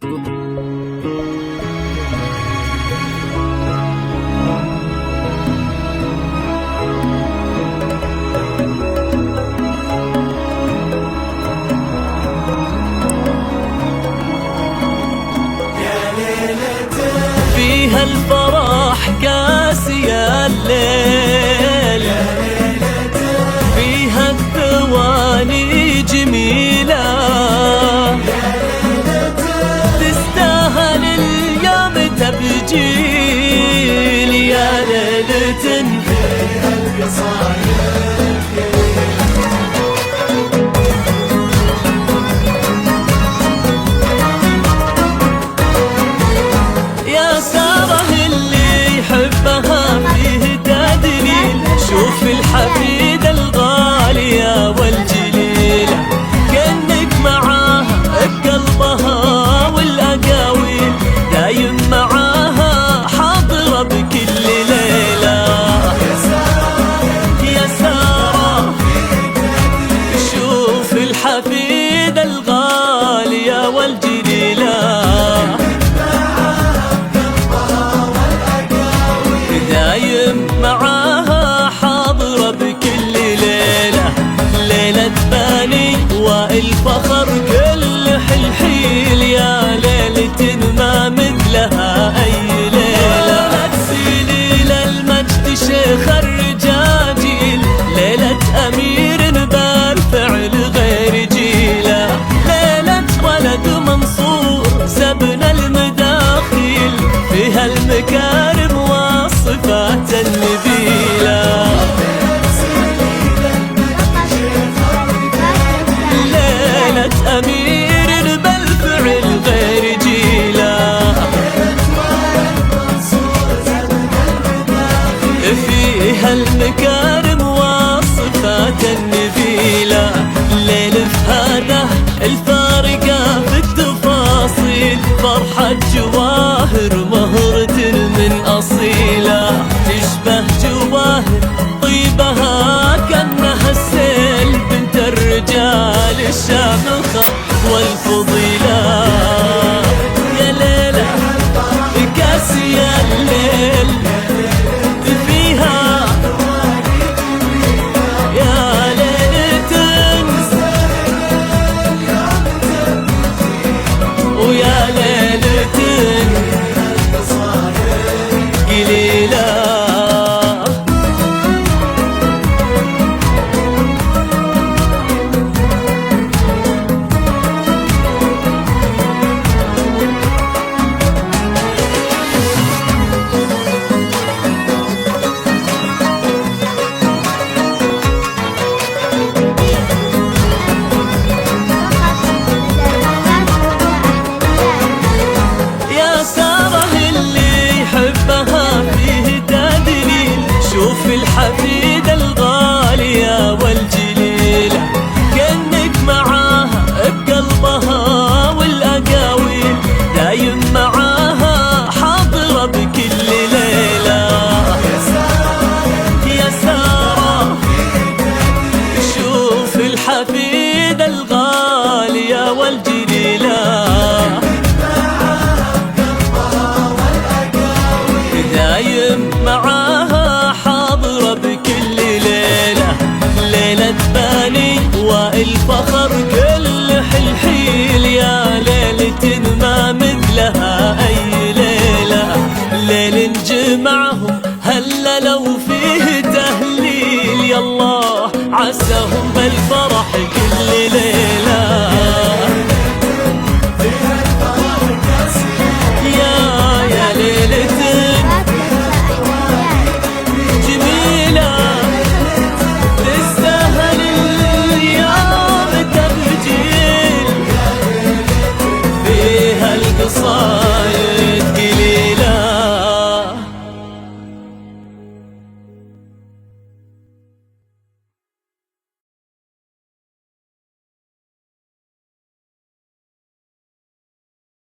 فيها الفرح كاسي الليل، فيها الثواني جميلة، تستاهل اليوم تبجيل يا ليلة فيها القصايد. شوف الحفيدة الغالية والجليلة، كأنك معاها بقلبها والأقاويل، دايم معاها حاضرة بكل ليلة. يا سارة شوف الحفيدة الغالية والجليلة، دايم معاها بكل ليلة، ليلة باني والفخر كل حلحيل، يا ليلة ما مثلها أي ليلة. تسيلي للمجد شيخ الرجاجيل، ليلة أمير بالفعل غير جيلة، ليلة ولد منصور زبن المداخيل، فيها المكارم والصفات النبيلة. أمير بالفعل غير جيلة، فيها المكارم والصفات النبيلة، ليل فهذا الفارقة في التفاصيل، فرحة جواهر مهرة من أصيلة، تشبه جواهر طيبها كأنها السيل، بنت الرجال الشامخة والفضيلة. يا ليلة كاسية الليل، فيها يا ليلة ويا ليلة قليلة. الحفيدة الغالية والجليلة، كأنك معاها بقلبها والأقاويل، دايم معاها حاضرة بكل ليلة. يا سارة شوف الحفيدة الغالية والجليلة، دايم معاها بكل ليلة، ليلة باني والفخر كل حلحيل، يا ليلة ما مثلها أي ليلة، ليل جمعهم هلا لو فيه تهليل، يالله عساهم بالفرح كل ليلة.